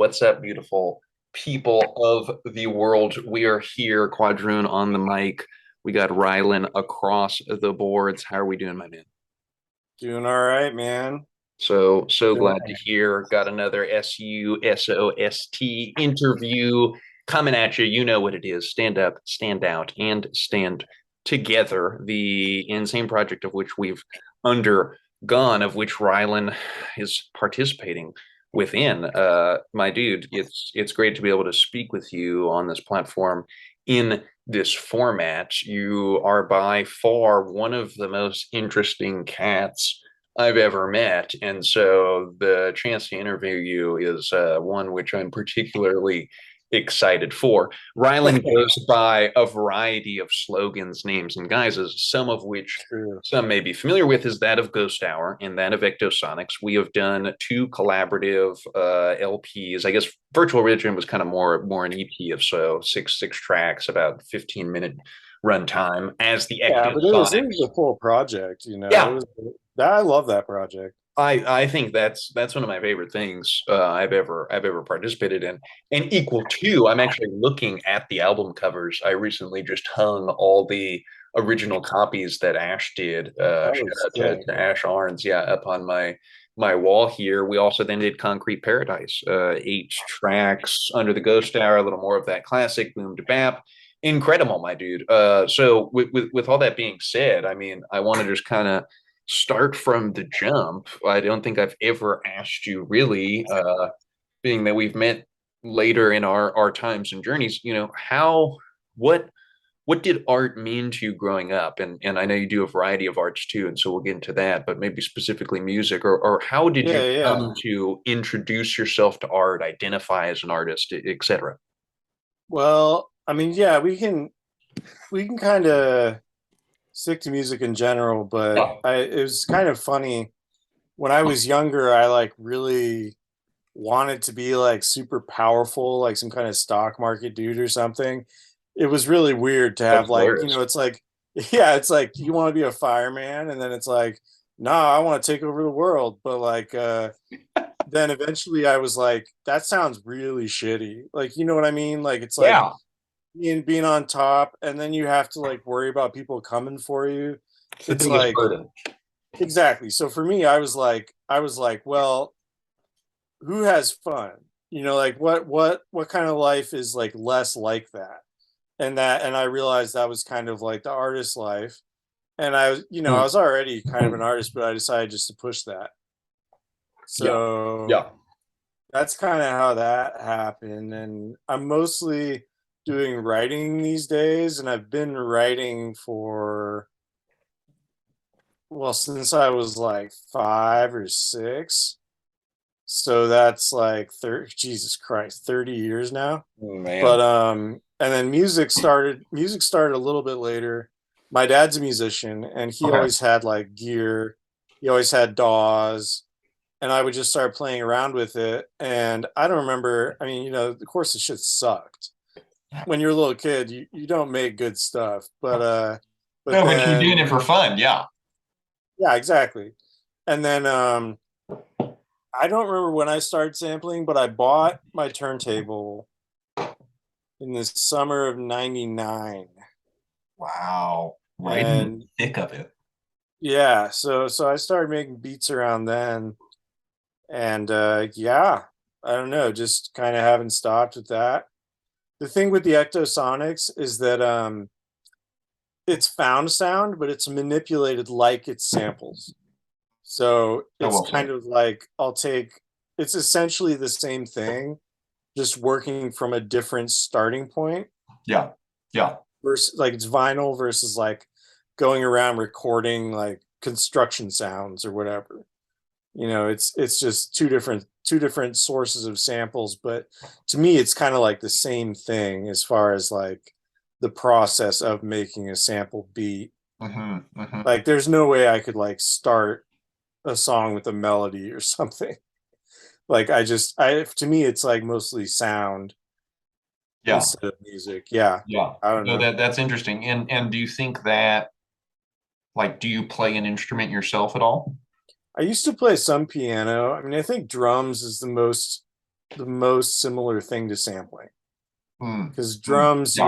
What's up, beautiful people of the world? We are here, Quadroon on the mic. We got Rylan across the boards. How are we doing, my man? Doing all right, man. So Doing glad to all hear. Got another SUSOST interview coming at you. You know what it is. Stand up, stand out, and stand together. The insane project of which we've undergone, of which Rylan is participating within. My dude, it's great to be able to speak with you on this platform in this format. You are by far one of the most interesting cats I've ever met. And so the chance to interview you is one which I'm particularly excited for. Rylan right. goes by a variety of slogans, names, and guises, some of which True. some may be familiar with is that of Ghost Hour and that of Ectosonics. We have done two collaborative LPs. I guess Virtual Religion was kind of more an EP of so six tracks, about 15-minute runtime as the Yeah, but it was Ectosonics. a full project, you know. It Yeah, was that I love that project. I think that's one of my favorite things I've ever participated in. And equal to, I'm actually looking at the album covers. I recently just hung all the original copies that Ash did. Oh, Shout out sick. to Ash Arns, yeah, up on my wall here. We also then did Concrete Paradise, 8 tracks under the Ghost Hour, a little more of that classic boom to bap. Incredible, my dude. So with all that being said, I mean, I want to just kind of start from the jump. I don't think I've ever asked you really, being that we've met later in our times and journeys, how what what did art mean to you growing up? And I know you do a variety of arts too, and so we'll get into that, but maybe specifically music, or how did you Yeah, yeah. come to introduce yourself to art, identify as an artist, etc.? Well, I mean, yeah, we can kind of stick to music in general, but Yeah. it was kind of funny when I was younger, I like really wanted to be like super powerful, like some kind of stock market dude or something. It was really weird to That's have like, hilarious. it's like, yeah, it's like you want to be a fireman, and then it's like, nah, I want to take over the world. But like, then eventually I was like, that sounds really shitty. Like, you know what I mean? Like, it's like Yeah. being on top, and then you have to like worry about people coming for you. It's the It's biggest like, burden. exactly. So for me, I was like, well, who has fun? Like what kind of life is like less like that? And I realized that was kind of like the artist life. And I Mm. was already kind of an artist, but I decided just to push that. Yeah. So Yeah. that's kind of how that happened. And I'm mostly doing writing these days, and I've been writing for, well, since I was like 5 or 6. So that's like 30, Jesus Christ, 30 years now. Oh, man. But and then music started a little bit later. My dad's a musician, and he Okay. always had like gear. He always had DAWs, and I would just start playing around with it. And I don't remember, I mean, of course the shit sucked. When you're a little kid, you don't make good stuff. But No, but you're doing then it for fun. Yeah. yeah, exactly. And then I don't remember when I started sampling, but I bought my turntable in the summer of '99. Wow. Right in the And thick of it. yeah, so I started making beats around then. And yeah, I don't know, just kind of haven't stopped with that. The thing with the Ectosonics is that it's found sound, but it's manipulated like it's samples. So So it's well said. kind of like it's essentially the same thing, just working from a different starting point. Yeah. Yeah. Versus like it's vinyl versus like going around recording like construction sounds or whatever. It's just two different sources of samples, but to me it's kind of like the same thing as far as like the process of making a sample beat. Hmm. Like there's no way I could like start a song with a melody or something. Like I to me it's like mostly sound Yeah. instead of music. Yeah. Yeah. I don't No, know. that's interesting. And do you think that, like, do you play an instrument yourself at all? I used to play some piano. I mean, I think drums is the most the most similar thing to sampling. Mm, Because mm, drums, yeah,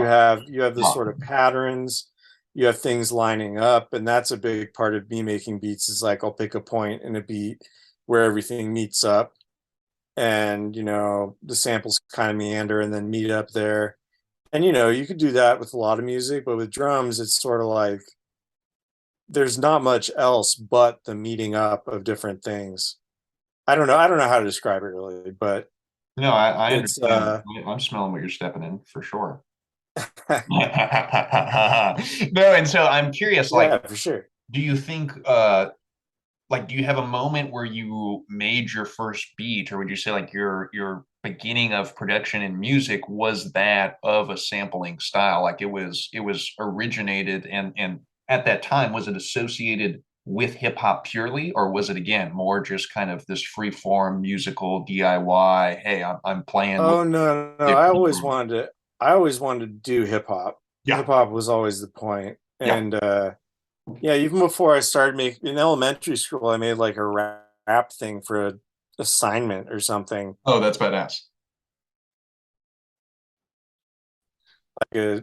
you have this yeah. sort of patterns, you have things lining up, and that's a big part of me making beats. Is like I'll pick a point in a beat where everything meets up, and the samples kind of meander and then meet up there. And you could do that with a lot of music, but with drums, it's sort of like there's not much else but the meeting up of different things. I don't know how to describe it really, but No, I it's understand. I'm smelling what you're stepping in for sure. No, and so I'm curious, like, yeah, for sure. do you think like do you have a moment where you made your first beat, or would you say like your beginning of production in music was that of a sampling style? Like it was originated and at that time was it associated with hip hop purely, or was it again more just kind of this free form musical DIY? Hey, I'm playing with Oh no, different. I always wanted to do hip hop. Yeah, Hip hop was always the point. yeah. And yeah, even before I started making in elementary school, I made like a rap thing for a assignment or something, Oh, that's badass. like a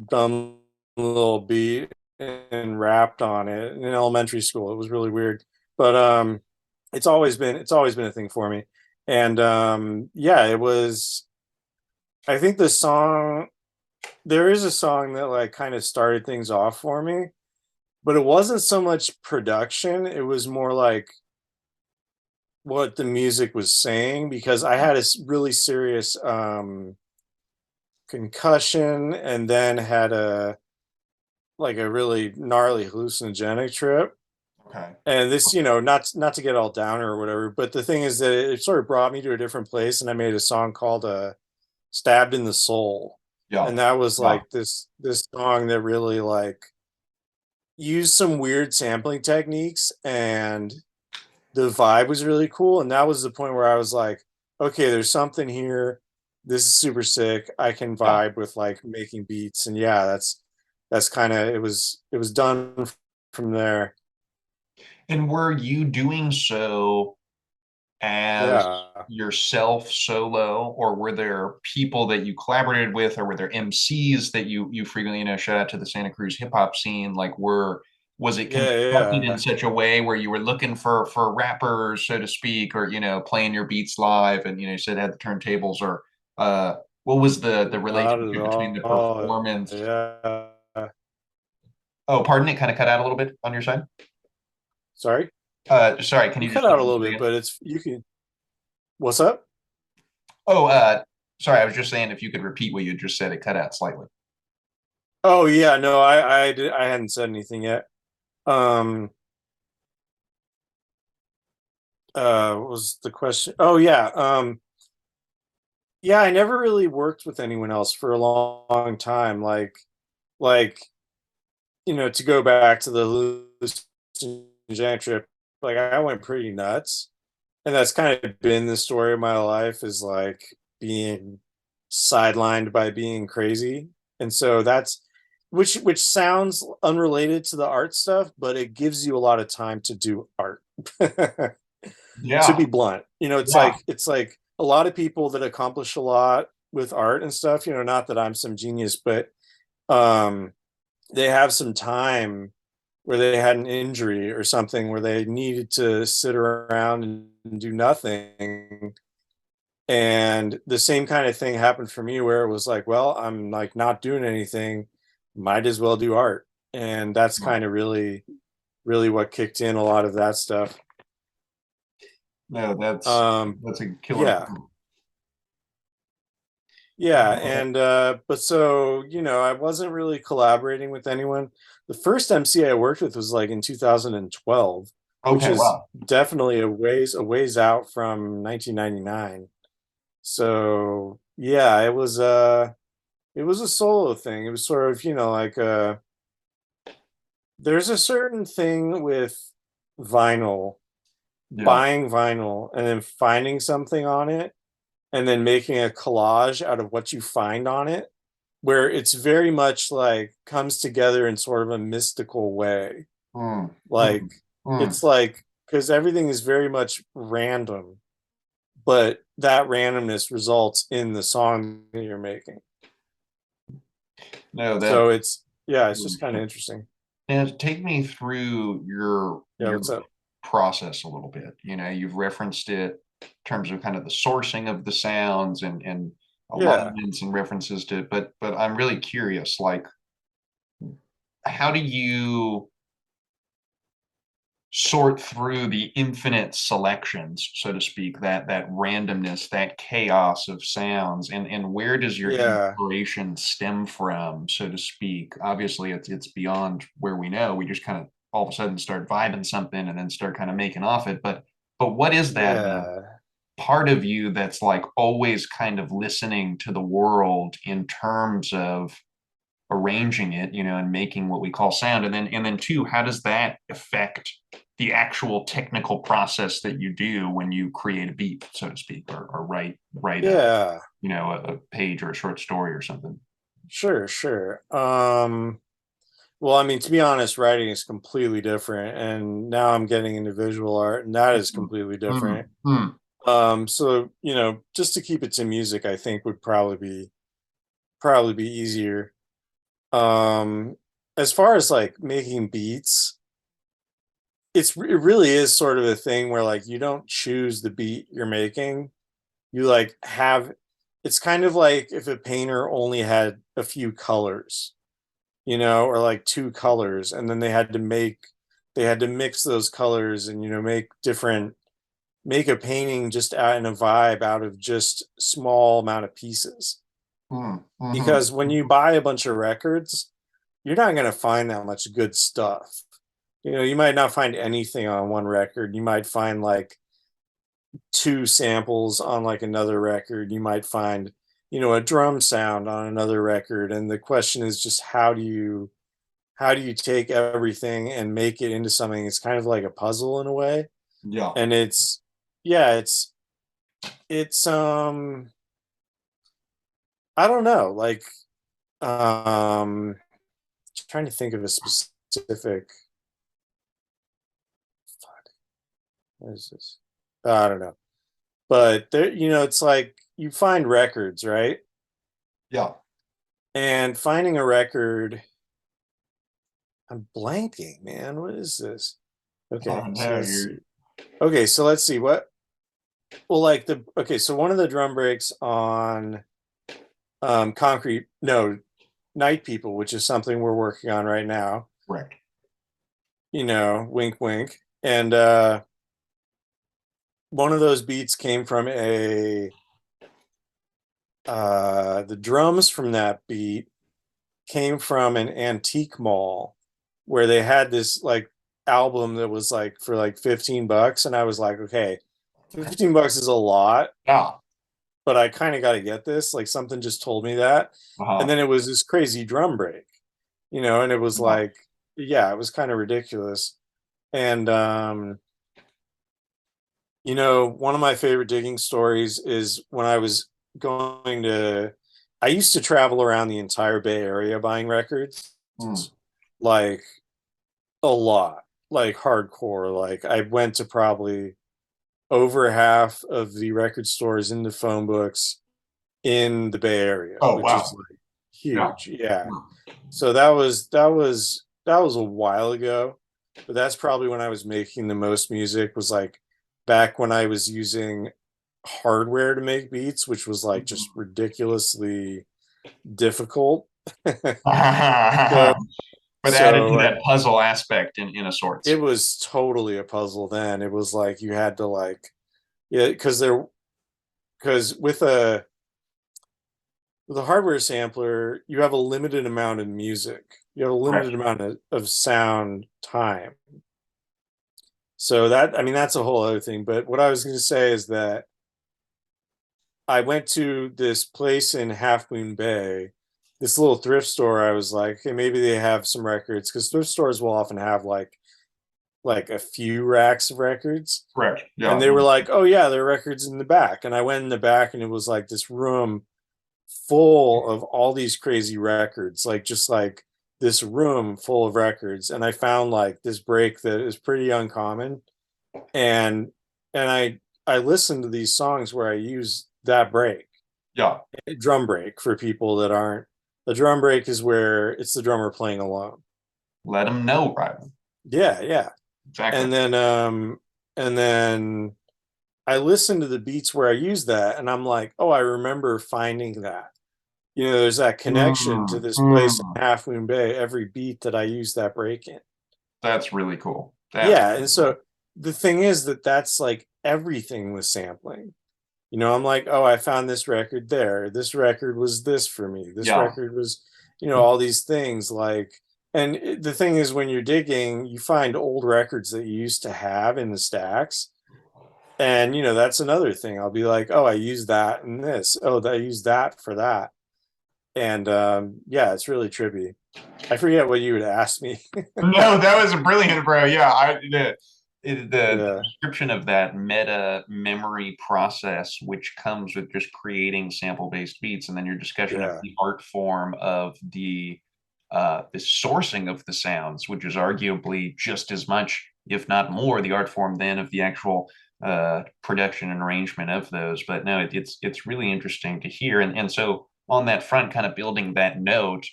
dumb little beat and rapped on it in elementary school. It was really weird. But it's always been a thing for me. And yeah, it was I think the song there is a song that like kind of started things off for me, but it wasn't so much production, it was more like what the music was saying because I had a really serious concussion and then had a like a really gnarly hallucinogenic trip. Okay. And this, not to get all downer or whatever, but the thing is that it sort of brought me to a different place, and I made a song called "Stabbed in the Soul," Yeah. and that was Yeah. like this song that really like used some weird sampling techniques, and the vibe was really cool. And that was the point where I was like, okay, there's something here. This is super sick. I can Yeah. vibe with like making beats, and yeah, that's kind of it was done from there. And were you doing so as Yeah. yourself solo, or were there people that you collaborated with, or were there MCs that you frequently, shout out to the Santa Cruz hip hop scene, like was it Yeah, constructed in yeah. such a way where you were looking for rappers, so to speak, or playing your beats live and you said had the turntables, or what was the Not at relationship between the all. performance? Yeah. Oh, pardon, it kind of cut out a little bit on your side. Sorry. Sorry, can You you cut just out a little bit, but it's you can. What's up? Oh, sorry, I was just saying if you could repeat what you just said, it cut out slightly. Oh yeah, no, I hadn't said anything yet. Um, what was the question? Oh yeah, yeah. I never really worked with anyone else for a long time. Like to go back to the hallucinogenic trip, like I went pretty nuts, and that's kind of been the story of my life is like being sidelined by being crazy. And so that's which sounds unrelated to the art stuff, but it gives you a lot of time to do art. To Yeah, be blunt, yeah, it's like a lot of people that accomplish a lot with art and stuff, not that I'm some genius, but um they have some time where they had an injury or something where they needed to sit around and do nothing. And the same kind of thing happened for me where it was like, well, I'm like not doing anything, might as well do art. And that's kind of really what kicked in a lot of that stuff. no, Um, that's a killer. yeah. Yeah, and but so, I wasn't really collaborating with anyone. The first MC I worked with was like in 2012, which Okay, is wow. definitely a ways out from 1999. So, yeah, it was a solo thing. It was sort of, like there's a certain thing with vinyl, Yeah. buying vinyl and then finding something on it and then making a collage out of what you find on it, where it's very much like comes together in sort of a mystical way. Mm, Like mm, mm. it's like because everything is very much random, but that randomness results in the song that you're making. No, that So it's just kind of interesting. and take me through Yeah, your what's up? process a little bit. You've referenced it in terms of kind of the sourcing of the sounds and Yeah, alignments and references to it, but I'm really curious, like how do you sort through the infinite selections, so to speak, that randomness, that chaos of sounds, and where does your yeah, inspiration stem from, so to speak? Obviously, it's beyond where we know. We just kind of all of a sudden start vibing something and then start kind of making off it. But what is that yeah, part of you that's like always kind of listening to the world in terms of arranging it, and making what we call sound. And then two, how does that affect the actual technical process that you do when you create a beat, so to speak, or write yeah. a page or a short story or something? Sure, sure. Well, I mean, to be honest, writing is completely different, and now I'm getting into visual art, and that is completely different. Mm-hmm. So just to keep it to music, I think would probably be easier. Um, as far as like making beats, it really is sort of a thing where like you don't choose the beat you're making. You like have it's kind of like if a painter only had a few colors, or like two colors, and then they had to mix those colors and make a painting just out in a vibe out of just small amount of pieces. Mm-hmm. Because when you buy a bunch of records, you're not going to find that much good stuff. You might not find anything on one record. You might find like two samples on like another record. You might find, a drum sound on another record. And the question is just how do you take everything and make it into something? It's kind of like a puzzle in a way. Yeah. And yeah, it's I don't know, like trying to think of a specific fuck, what is this? I don't know. But there, it's like you find records, right? Yeah. And finding a record, I'm blanking, man. What is this? Okay, Oh so no, let's you're see. Okay, so let's see what well like the okay, so one of the drum breaks on concrete no night people, which is something we're working on right now, correct. wink wink. And one of those beats came from a the drums from that beat came from an antique mall where they had this like album that was like for like $15, and I was like, okay, $15 is a lot, Yeah. but I kind of got to get this. Like something just told me that. And Uh-huh. then it was this crazy drum break, and it was Yeah. like, yeah, it was kind of ridiculous. And one of my favorite digging stories is when I was going to I used to travel around the entire Bay Area buying records, Mm. like a lot, like hardcore. Like I went to probably over half of the record stores in the phone books in the Bay Area, Oh which is wow. like Yeah. huge. Yeah. Yeah. So that was a while ago, but that's probably when I was making the most music, was like back when I was using hardware to make beats, which was like just ridiculously difficult. so But added so to like that puzzle aspect in a it sorts. was totally a puzzle then. It was like you had to like yeah, because with a hardware sampler, you have a limited amount of music. You have a Correct. limited amount of sound time. So I mean, that's a whole other thing. But what I was going to say is that I went to this place in Half Moon Bay, this little thrift store. I was like, hey, maybe they have some records, because thrift stores will often have like a few racks of records. Correct. And Yeah. they were like, oh yeah, there are records in the back. And I went in the back, and it was like this room full of all these crazy records, like just like this room full of records. And I found like this break that is pretty uncommon. And I I listen to these songs where I use that break, Yeah. drum break for people that aren't. The drum break is where it's the drummer playing alone. Let them know, right? Yeah, yeah. Exactly. And then I listen to the beats where I use that, and I'm like, oh, I remember finding that. There's that connection to this place Mm. in Half Moon Bay, every beat that I use that break in. That's really cool. That's Yeah, really and so cool. the thing is that that's like everything with sampling. I'm like, oh, I found this record there. This record was this for me. This Yeah. record was, all these things like. And the thing is, when you're digging, you find old records that you used to have in the stacks. And, that's another thing. I'll be like, oh, I used that in this. Oh, I used that for that. And yeah, it's really trippy. I forget what you would ask me. No, that was brilliant, bro. Yeah, the Yeah, description of that meta memory process, which comes with just creating sample-based beats, and then your discussion of yeah, the art form of the sourcing of the sounds, which is arguably just as much, if not more, the art form than of the actual production and arrangement of those. But no, it's really interesting to hear, and so on that front, kind of building that note.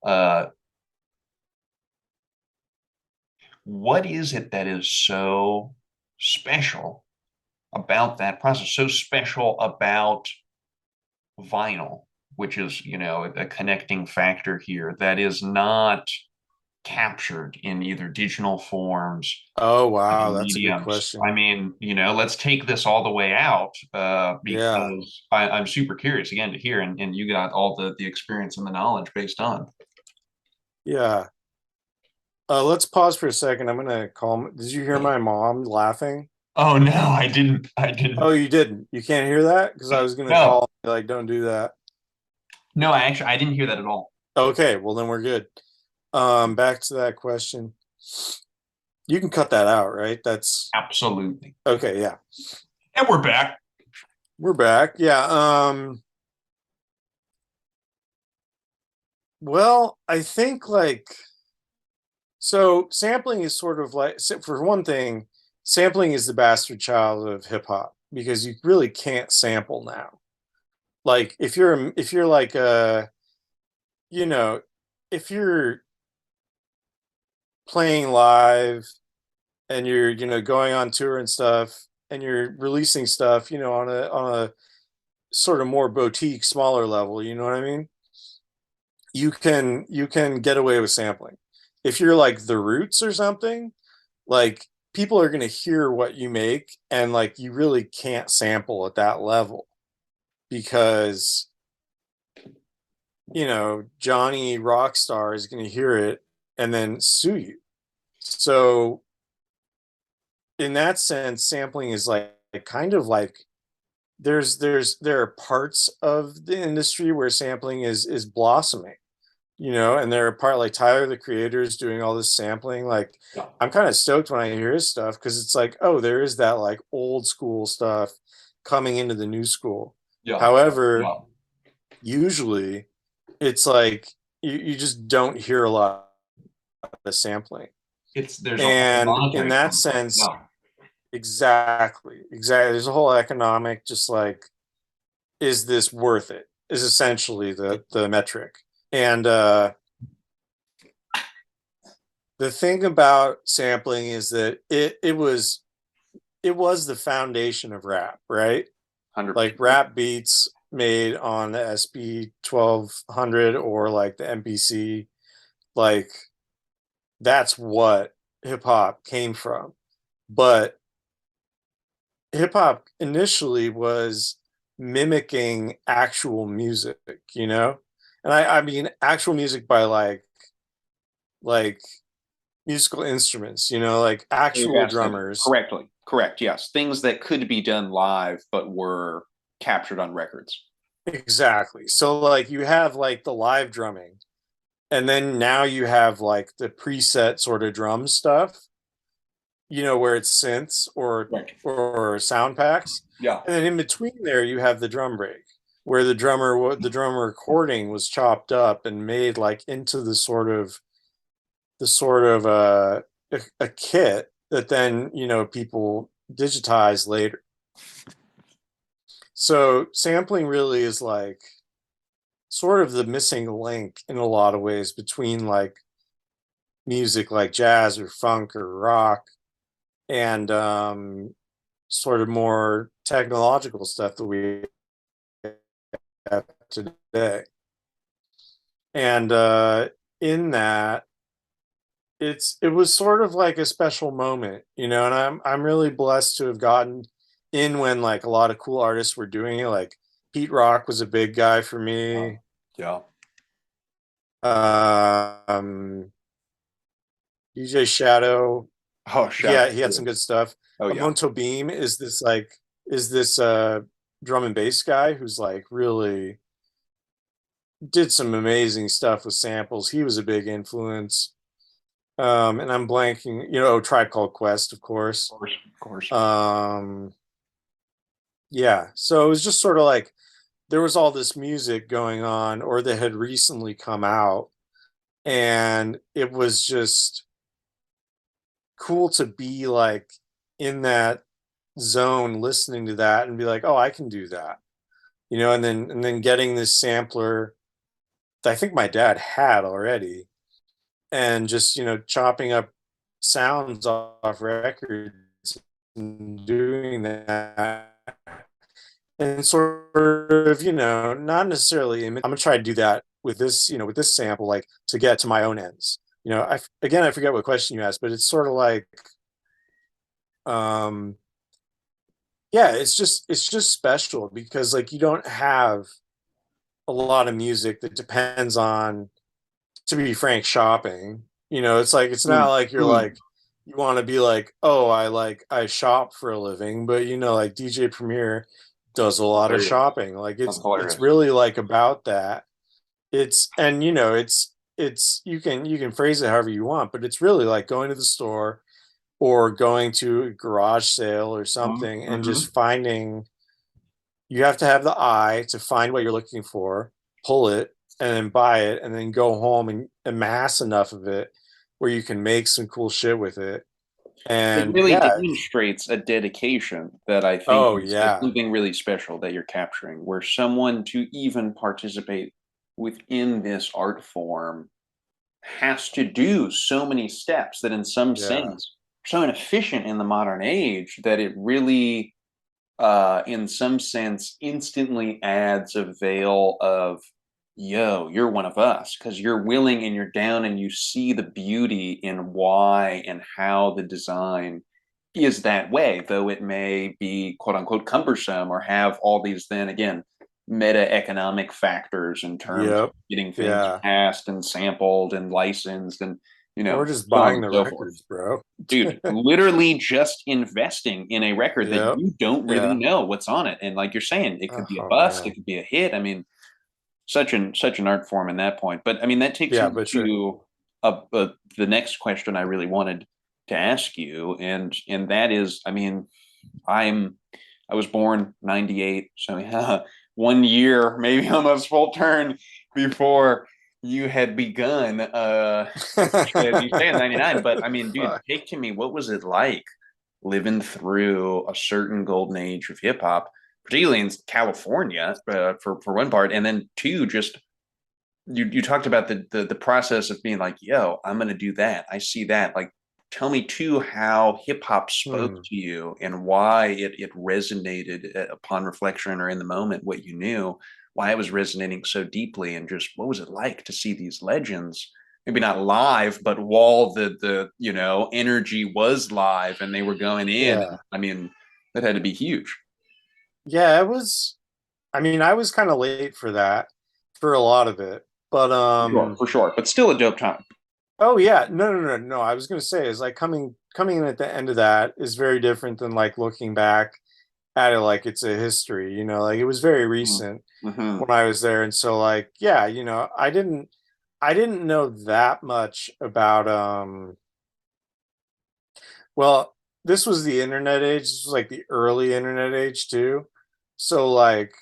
Uh, what is it that is so special about that process, so special about vinyl, which is, a connecting factor here that is not captured in either digital forms, oh wow, other that's a good mediums? I question. mean, let's take this all the way out, Yeah, because I'm super curious again to hear, and you got all the experience and the knowledge based on. yeah. Let's pause for a second. I'm gonna call. Did you hear my mom laughing? Oh no, I didn't. I didn't. Oh, you didn't. You can't hear that because I was gonna No, call. Like, don't do that. no, I didn't hear that at all. Okay, well then we're good. Back to that question. You can cut that out, right? That's Absolutely. okay. Yeah, And we're back. we're back. Yeah. Well, I think like so. Sampling is sort of like, for one thing, sampling is the bastard child of hip hop because you really can't sample now. Like if you're like you know if you're playing live and you're going on tour and stuff and you're releasing stuff on a sort of more boutique smaller level, you know what I mean, you can get away with sampling. If you're like the Roots or something, like people are going to hear what you make and like you really can't sample at that level because Johnny Rockstar is going to hear it and then sue you. So in that sense, sampling is like kind of like there are parts of the industry where sampling is blossoming, and there are part like Tyler the Creator is doing all this sampling. Like Yeah. I'm kind of stoked when I hear his stuff because it's like, oh, there is that like old school stuff coming into the new school. Yeah. However, Yeah. usually it's like you just don't hear a lot of sampling. There's a whole And in monetary that component. sense, Yeah. exactly. There's a whole economic, just like, is this worth it? Is essentially the metric. And the thing about sampling is that it was the foundation of rap, right? 100%. Like rap beats made on the SB 1200 or like the MPC, like that's what hip hop came from. But hip hop initially was mimicking actual music, and I mean actual music by like musical instruments, like You've actual asked that drummers. correctly. Correct. Yes. Things that could be done live, but were captured on records. Exactly. So like you have like the live drumming, and then now you have like the preset sort of drum stuff, where it's synths or Right. or sound packs, Yeah. and then in between there you have the drum break, where the drummer recording was chopped up and made like into the sort of a kit that then people digitize later. So sampling really is like sort of the missing link in a lot of ways between like music like jazz or funk or rock and sort of more technological stuff that we have today. And in that, it was sort of like a special moment, you know, and I'm really blessed to have gotten in when like a lot of cool artists were doing it. Like Pete Rock was a big guy for me. Yeah. DJ Shadow, Oh, shout. he had some good stuff. Oh yeah. Amonto Beam is this drum and bass guy who's like really did some amazing stuff with samples. He was a big influence. And I'm blanking, you know, Tribe Called Quest, of course. Of course. Yeah. So it was just sort of like there was all this music going on or that had recently come out. And it was just cool to be like in that zone listening to that and be like, oh, I can do that. You know, and then getting this sampler that I think my dad had already and just, you know, chopping up sounds off records and doing that and sort of, you know, not necessarily I'm gonna try to do that with this, you know, with this sample, like to get to my own ends. You know, I forget what question you asked, but it's sort of like um yeah, it's just special because like you don't have a lot of music that depends on, to be frank, shopping. You know, it's like it's not like you're like you want to be like, oh, I shop for a living, but you know, like DJ Premier does a lot of shopping. Like it's really like about that. It's and you know, it's you can phrase it however you want, but it's really like going to the store or going to a garage sale or something and just finding, you have to have the eye to find what you're looking for, pull it, and then buy it, and then go home and amass enough of it where you can make some cool shit with it. It And really yeah, demonstrates a dedication that I think oh is yeah, something really special that you're capturing, where someone to even participate within this art form has to do so many steps that in some yeah, sense are so inefficient in the modern age that it really in some sense instantly adds a veil of, yo, you're one of us, because you're willing and you're down and you see the beauty in why and how the design is that way, though it may be quote unquote cumbersome or have all these, then again, meta economic factors in terms of yep, getting things yeah. passed and sampled and licensed and, you Or know, just so on buying and the so forth. records, bro. Dude, literally just investing in a record that Yep, you don't really yeah. know what's on it. And like you're saying, it could be a Oh bust, it man, could be a hit. I mean, such an art form in that point. But I mean, that takes yeah, me but sure. to the next question I really wanted to ask you, and that is, I mean, I was born 98, so yeah, 1 year, maybe almost full turn before you had begun, especially as you say in 99. But I mean, dude, Fuck. take to me, what was it like living through a certain golden age of hip hop, particularly in California, for one part, and then two, just you talked about the process of being like, yo, I'm gonna do that. I see that. Like, tell me too how hip hop spoke Hmm. to you and why it resonated upon reflection or in the moment, what you knew, why it was resonating so deeply, and just what was it like to see these legends, maybe not live, but while the you know energy was live and they were going in. Yeah, I mean, that had to be huge. yeah. It was. I mean, I was kind of late for that, for a lot of it, but Sure, for sure, but still a dope time. oh yeah, no. I was gonna say is like coming in at the end of that is very different than like looking back at it like it's a history, you know, like it was very recent Mm-hmm. when I was there. And so like, yeah, you know, I didn't know that much about well, this was the internet age. This was like the early internet age too. So like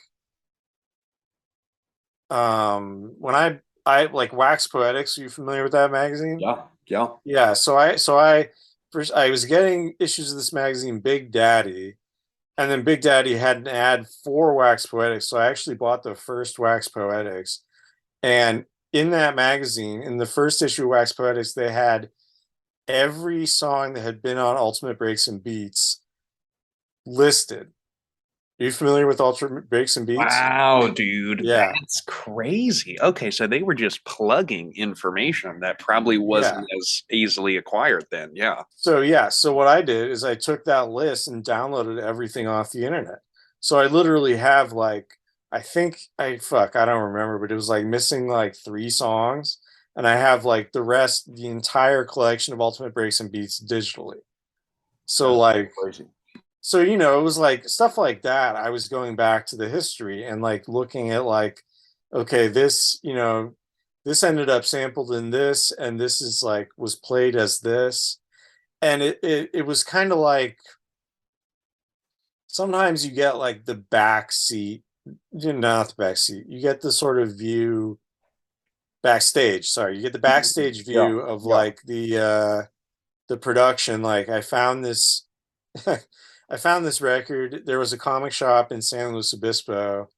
when I like Wax Poetics, are you familiar with that magazine? Yeah, yeah. Yeah, so I first I was getting issues of this magazine Big Daddy, and then Big Daddy had an ad for Wax Poetics, so I actually bought the first Wax Poetics. And in that magazine, in the first issue of Wax Poetics, they had every song that had been on Ultimate Breaks and Beats listed. Are you familiar with Ultimate Breaks and Beats? Wow, dude, Yeah. that's crazy. Okay, so they were just plugging information that probably wasn't as easily acquired then. Yeah. So what I did is I took that list and downloaded everything off the internet. So I literally have like, I think I don't remember, but it was like missing like 3 songs, and I have like the rest, the entire collection of Ultimate Breaks and Beats digitally. So That's like, crazy. so it was like stuff like that. I was going back to the history and like looking at like, okay, this, this ended up sampled in this, and this is like was played as this. And it was kind of like, sometimes you get like the back seat, not the back seat, you get the sort of view backstage, sorry, you get the backstage view of like the production. Like I found this I found this record. There was a comic shop in San Luis Obispo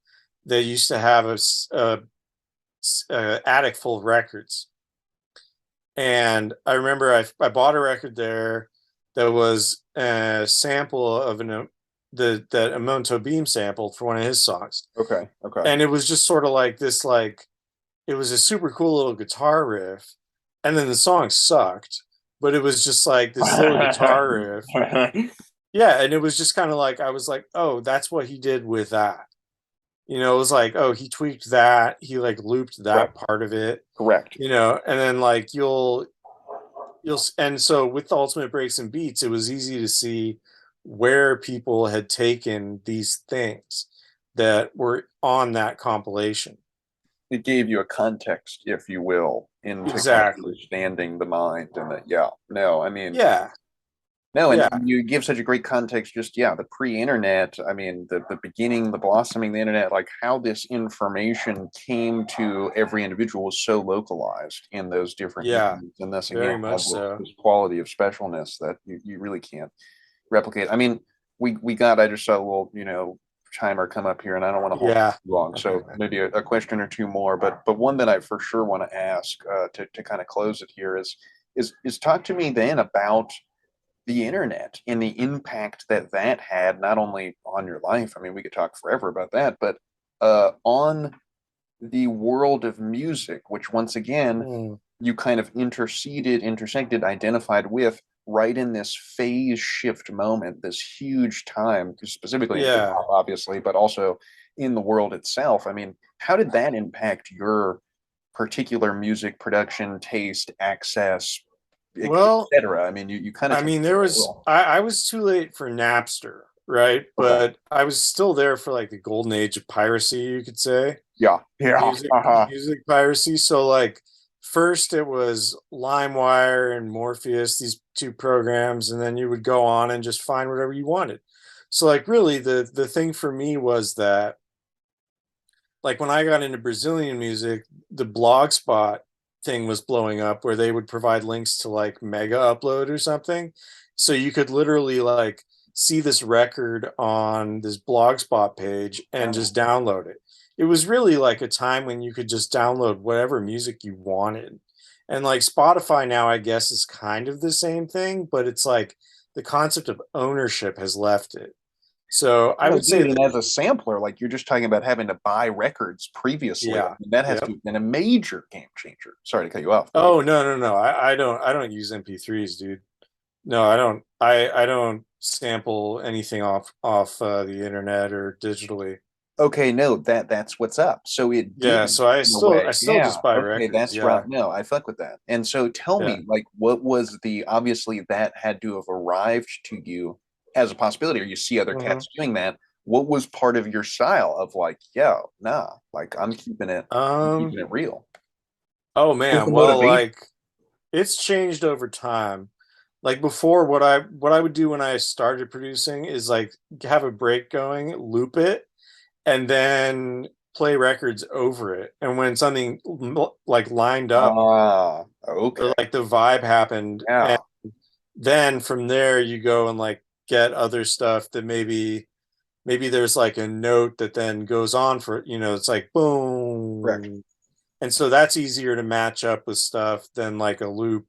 that used to have a attic full of records. And I remember I bought a record there that was a sample of that Amon Tobim sampled for one of his songs. Okay. And it was just sort of like this, like, it was a super cool little guitar riff. And then the song sucked, but it was just like this little guitar riff. Yeah, and it was just kind of like, I was like, oh, that's what he did with that. It was like, oh, he tweaked that, he like looped that part of it. Correct. And then like and so with the Ultimate Breaks and Beats, it was easy to see where people had taken these things that were on that compilation. It gave you a context, if you will, into Exactly. understanding the mind. And that, no, I mean, Yeah. no, and Yeah. you give such a great context, just the pre-internet, I mean, the beginning, the blossoming of the internet, like how this information came to every individual was so localized in those different mediums, and thus very again much has so. this quality of specialness that you really can't replicate. I mean, I just saw a little, timer come up here, and I don't want to hold it too long, so maybe a question or two more, but one that I for sure want to ask to kind of close it here is talk to me then about the internet and the impact that had not only on your life. I mean, we could talk forever about that, but on the world of music, which once again you kind of intersected, identified with right in this phase shift moment, this huge time, specifically in hip hop, obviously, but also in the world itself. I mean, how did that impact your particular music production, taste, access, etc.? I mean, you kind of. I mean, I was too late for Napster, right? But I was still there for like the golden age of piracy, you could say. Yeah. Music piracy. So like, first it was LimeWire and Morpheus, these 2 programs, and then you would go on and just find whatever you wanted. So like, really, the thing for me was that, like, when I got into Brazilian music, the Blogspot thing was blowing up, where they would provide links to like Mega Upload or something. So you could literally like see this record on this Blogspot page and just download it. It was really like a time when you could just download whatever music you wanted. And like Spotify now, I guess, is kind of the same thing, but it's like the concept of ownership has left it. So I would say that, as a sampler, like you're just talking about having to buy records previously, I mean, that has to have been a major game changer. Sorry to cut you off. Oh, no. I don't use MP3s, dude. No, I don't. I don't sample anything off the internet or digitally. Okay, no, that's what's up. So it did, so I still just buy records. That's right. No, I fuck with that. And so tell me, like, what was obviously that had to have arrived to you as a possibility, or you see other cats doing that. What was part of your style of like, like I'm keeping it real? Oh man, well, like, it's changed over time. Like before, what I would do when I started producing is like have a break going, loop it, and then play records over it. And when something like lined up, or like the vibe happened, and then from there you go and like get other stuff that maybe maybe there's like a note that then goes on for, it's like boom. Correct. And so that's easier to match up with stuff than like a loop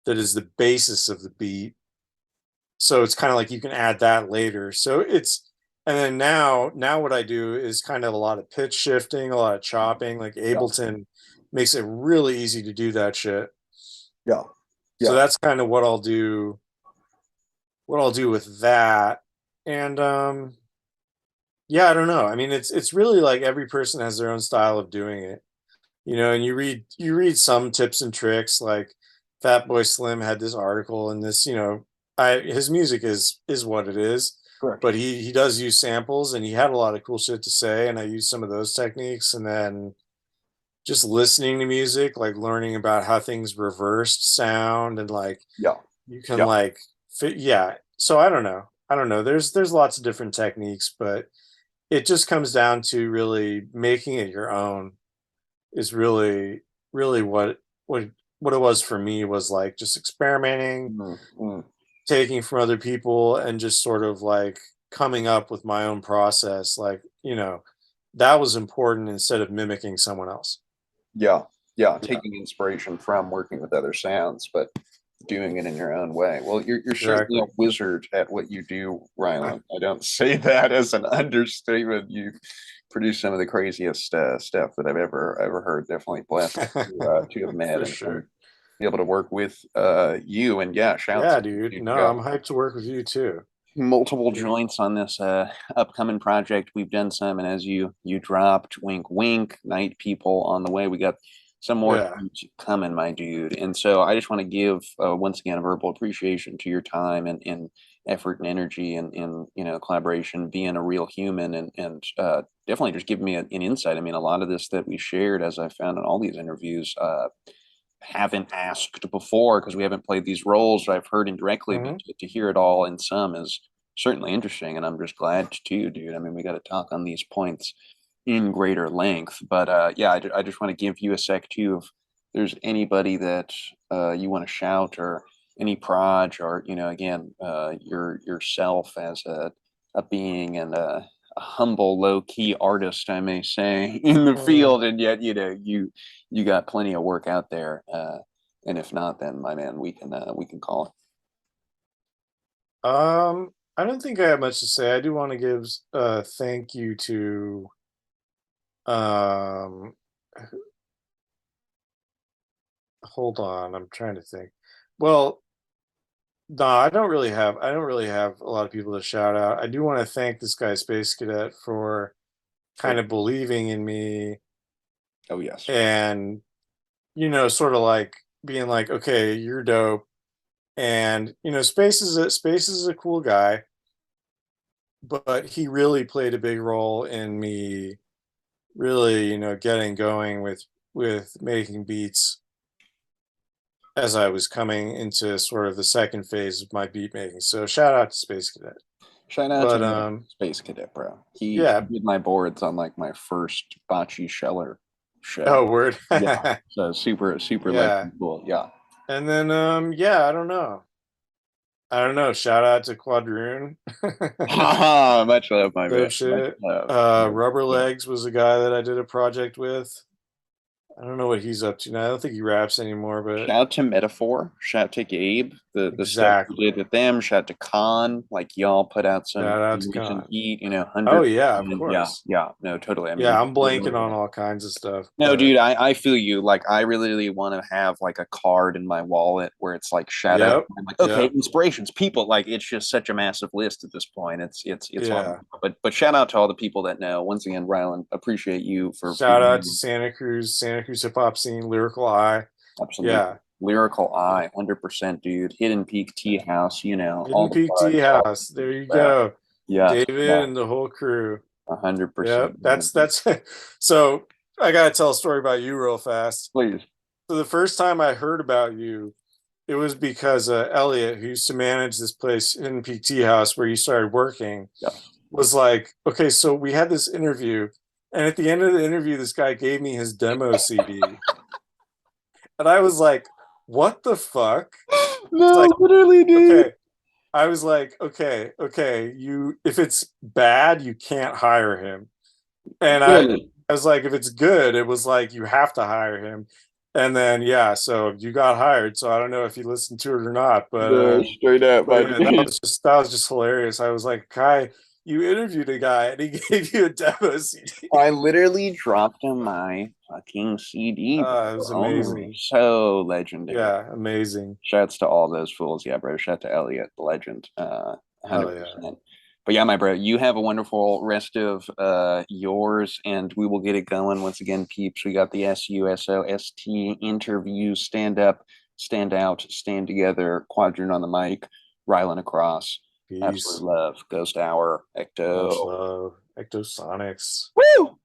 that is the basis of the beat. So it's kind of like you can add that later. So and then now what I do is kind of a lot of pitch shifting, a lot of chopping. Like Ableton makes it really easy to do that shit. Yeah. So that's kind of what I'll do. What I'll do with that. And yeah, I don't know. I mean, it's really like every person has their own style of doing it. And you read some tips and tricks. Like Fatboy Slim had this article, and this, his music is what it is. Correct. But he does use samples, and he had a lot of cool shit to say, and I use some of those techniques. And then just listening to music, like learning about how things reversed sound, and like you can like so I don't know, there's lots of different techniques, but it just comes down to really making it your own is really what it was for me, was like just experimenting, taking from other people, and just sort of like coming up with my own process. Like, that was important instead of mimicking someone else. Taking inspiration from working with other sounds, but doing it in your own way. Well, you're certainly a wizard at what you do, Rylan. I don't say that as an understatement. You produce some of the craziest stuff that I've ever heard. Definitely blessed to have met and be able to work with you. And shouts. Dude. No, I'm hyped to work with you too. Multiple joints on this upcoming project. We've done some, and as you dropped, wink wink, Night People on the way. We got some more coming, my dude. And so I just want to give once again a verbal appreciation to your time and effort and energy and collaboration, being a real human, and definitely just giving me an insight. I mean, a lot of this that we shared, as I found in all these interviews, haven't asked before because we haven't played these roles. I've heard indirectly, but to hear it all in some is certainly interesting, and I'm just glad too, dude. I mean, we got to talk on these points in greater length, but I just want to give you a sec too. If there's anybody that you want to shout, or any proj, or again, yourself as a being and a humble, low key artist, I may say, in the field, and yet you got plenty of work out there. And if not, then my man, we can call it. I don't think I have much to say. I do want to give thank you to hold on, I'm trying to think. Well, no, I don't really have a lot of people to shout out. I do want to thank this guy Space Cadet for kind of believing in me. Oh yes. And sort of like being like, okay, you're dope. And Space is a cool guy, but he really played a big role in me really, getting going with making beats as I was coming into sort of the second phase of my beat making. So shout out to Space Cadet. Shout out to Space Cadet, bro. He did my boards on like my first Bocce Scheller show. Oh, word. Yeah. So super cool. Yeah. And then I don't know. Shout out to Quadroon. Much love, my man. Shit. Rubber Legs was a guy that I did a project with. I don't know what he's up to now. I don't think he raps anymore, but shout out to Metaphor. Shout out to Gabe. The stuff we did with them. Shout out to Khan. Like y'all put out some heat, 100. Oh yeah, of course. Yeah. No, totally. I mean, I'm blanking on all kinds of stuff. No, dude, I feel you. Like, I really want to have like a card in my wallet where it's like shout out. I'm like, okay, inspirations, people. Like, it's just such a massive list at this point. It's but shout out to all the people that know. Once again, Rylan, appreciate you for shout out to Santa Cruz hip hop scene, Lyrical Eye. Absolutely. Yeah. Lyrical Eye, 100%, dude. Hidden Peak Teahouse, Hidden Peak Teahouse. There you go. Yeah. David and the whole crew. 100%. Yep. That's so I gotta tell a story about you real fast. Please. So the first time I heard about you, it was because Elliot, who used to manage this place, Hidden Peak Teahouse, where you started working, was like, okay, so we had this interview, and at the end of the interview, this guy gave me his demo CD. And I was like, what the fuck? No, like, literally, dude. Okay. I was like, okay, you if it's bad, you can't hire him. And Really? I was like, if it's good, it was like you have to hire him. And then yeah, so you got hired. So I don't know if you listened to it or not, No, straight up, but buddy. yeah, that was just hilarious. I was like, Kai, you interviewed a guy and he gave you a demo CD. I literally dropped him my fucking CD, It bro. was Oh my, amazing. so legendary. Yeah, amazing. Shouts to all those fools. Yeah, bro. Shout to Elliot, the legend. Hell yeah. 100%. But yeah, my bro, you have a wonderful rest of yours, and we will get it going once again, peeps. We got the SUSOST interview, stand up, stand out, stand together, Quadroon on the mic, Rylan across. Peace. Absolute love. Ghost Hour, Much Ecto. love. Ectosonics. Woo!